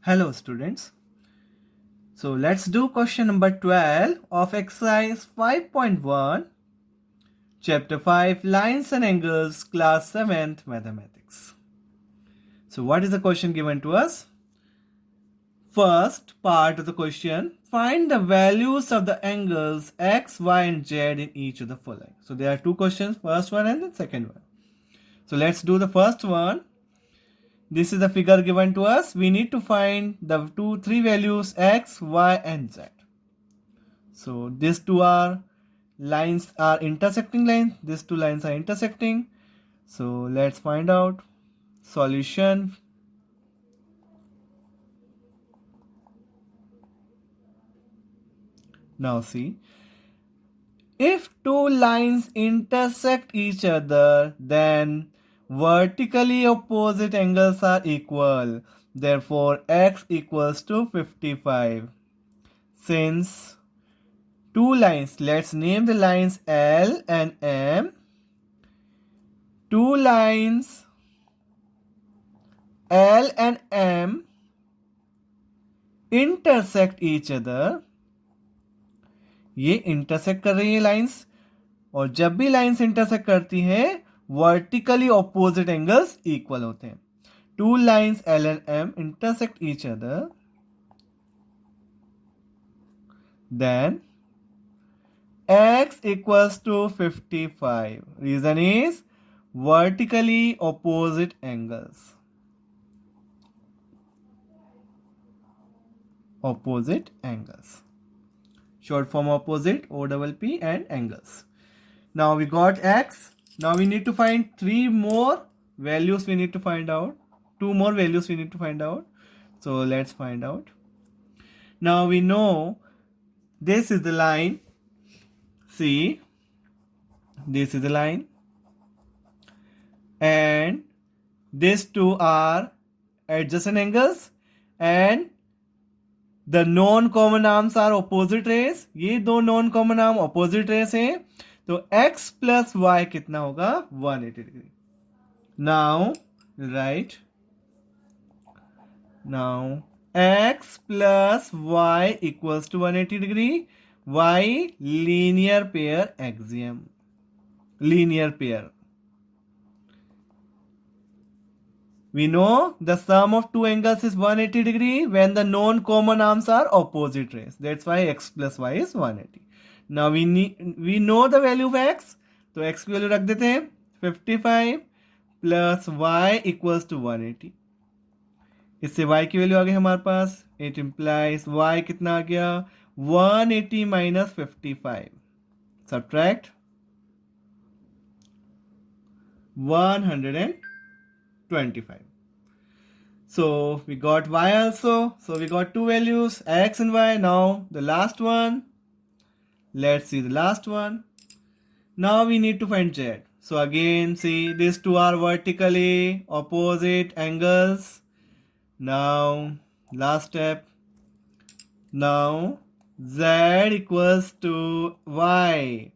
Hello students. So let's do question number 12 of exercise 5.1 chapter 5 lines and angles class 7th mathematics. So what is the question given to us? First part of the question, find the values of the angles x, y and z in each of the following. So there are two questions, first one and the second one. So let's do the first one. This is the figure given to us. We need to find the three values x, y and z. So these two are lines are intersecting lines. These two lines are intersecting. So let's find out solution. Now see, if two lines intersect each other, then vertically opposite angles are equal. Therefore, x equals to 55. Since two lines, let's name the lines L and M. Two lines L and M intersect each other. ये intersect कर रही है lines, और जब भी lines intersect करती हैं vertically opposite angles equal होते हैं. Two lines L and M intersect each other, then x equals to 55. Reason is vertically opposite angles. Opposite angles. Short form opposite, OPP and angles. Now we got x. Now we need to find three more values we need to find out. Two more values we need to find out. So let's find out. Now we know this is the line. See, this is the line. And these two are adjacent angles. And the non common arms are opposite rays. ये दो non common arm opposite rays हैं, तो x plus y कितना होगा 180 degree. Now right, now x plus y equals to 180 degree. y linear pair axiom, linear pair. We know the sum of two angles is 180 degree when the non-common arms are opposite rays. That's why x plus y is 180. Now we know the value of x. तो x की value रख देते हैं 55 plus y equals to 180. इससे y की value आ गई हमारे पास. It implies y कितना आ गया 180 minus 55. Subtract 125. So we got y also. So we got two values x and y. Now the last one. Let's see the last one. Now we need to find z. So again see these two are vertically opposite angles. Now last step. Now z equals to y.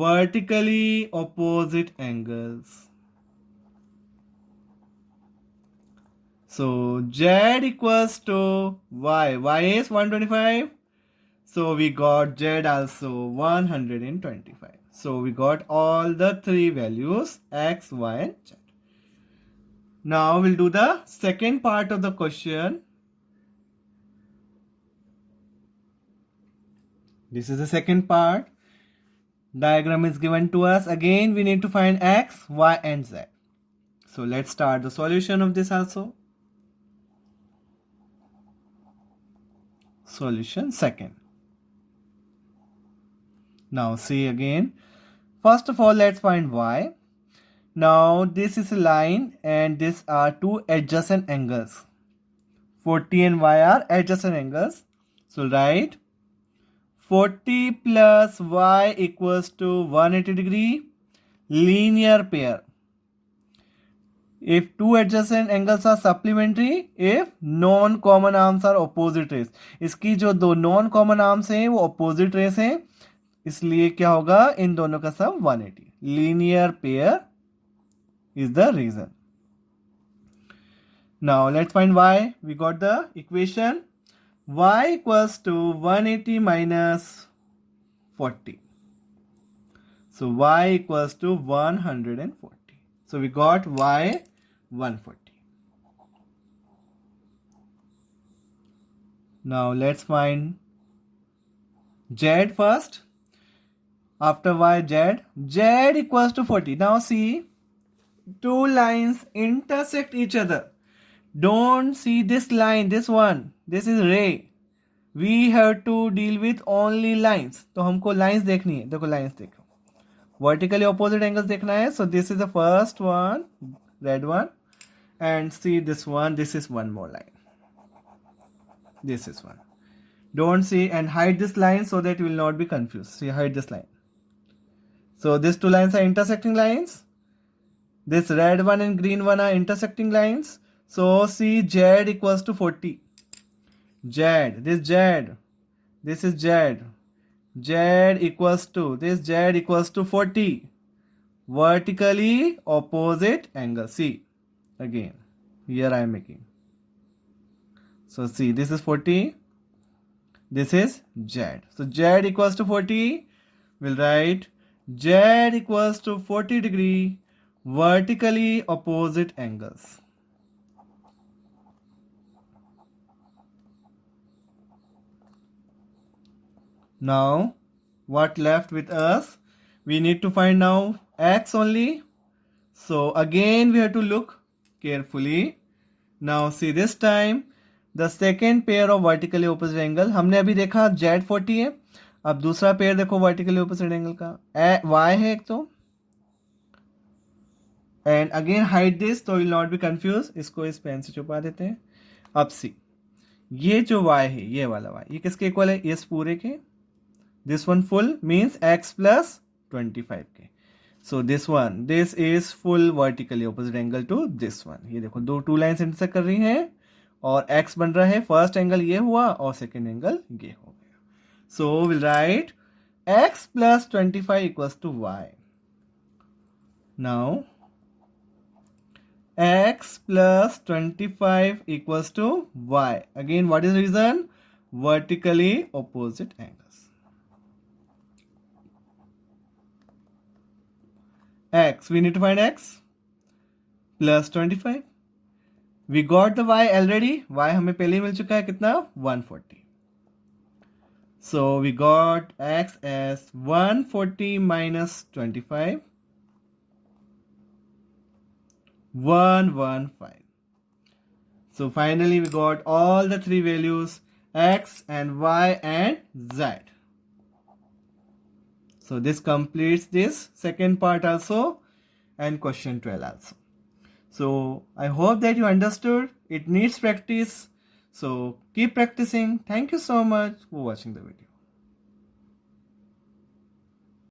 Vertically opposite angles. So z equals to y. Y is 125. So we got z also 125. So we got all the three values x, y and z. Now we'll do the second part of the question. This is the second part. Diagram is given to us. Again we need to find x, y and z. So let's start the solution of this also. Solution second. Now see again. First of all, let's find y. Now this is a line and these are two adjacent angles. 40 and y are adjacent angles. So write 40 plus y equals to 180 degree. Linear pair. If two adjacent angles are supplementary, if non-common arms are opposite rays. इसकी जो दो non-common arms हैं वो opposite rays हैं, इसलिए क्या होगा इन दोनों का सम 180. Linear pair is the reason. Now let's find y. We got the equation y equals to 180 minus 40. So y equals to 140. So we got y 140. Now let's find z first. After y, z equals to 40. Now see, two lines intersect each other. Don't see this line, this one. This is ray. We have to deal with only lines. तो हमको lines देखनी है. देखो lines देखो. Vertically opposite angles देखना है. So this is the first one, red one. And see this one. This is one more line. This is one. Don't see and hide this line so that you will not be confused. See, hide this line. So these two lines are intersecting lines. This red one and green one are intersecting lines. So see, z equals to 40. Z, this z, this is z. Z equals to, this z equals to 40. Vertically opposite angle. See, again, here I am making. So see, this is 40. This is z. So z equals to 40. We'll write z equals to 40 degree vertically opposite angles. Now, what left with us? We need to find now x only. So again we have to look carefully. Now see, this time the second pair of vertically opposite angle हमने अभी देखा z40 है. अब दूसरा pair देखो vertically opposite angle का y है एक तो. एंड अगेन हाइड दिस तो विल नॉट बी कंफ्यूज. इसको इस पेन से छुपा देते हैं. अब सी, ये जो y है, ये वाला y, ये किसके इक्वल है? इस पूरे के. This one full means x plus 25 के. So this one, this is full vertically opposite angle to this one. ये देखो दो टू लाइन्स इंटरसेक्ट कर रही हैं और x बन रहा है. फर्स्ट एंगल ये हुआ और सेकेंड एंगल ये हो गया. So we'll write x plus 25 equals to y. Now x plus 25 equals to y. Again, what is the reason? Vertically opposite angles. X, we need to find x plus 25. We got the y already. Y हमें पहले ही मिल चुका है कितना? 140. So we got x as 140 minus 25, 115. So finally we got all the three values, x and y and z. So this completes this second part also and question 12 also. So I hope that you understood. It needs practice. So keep practicing. Thank you so much for watching the video.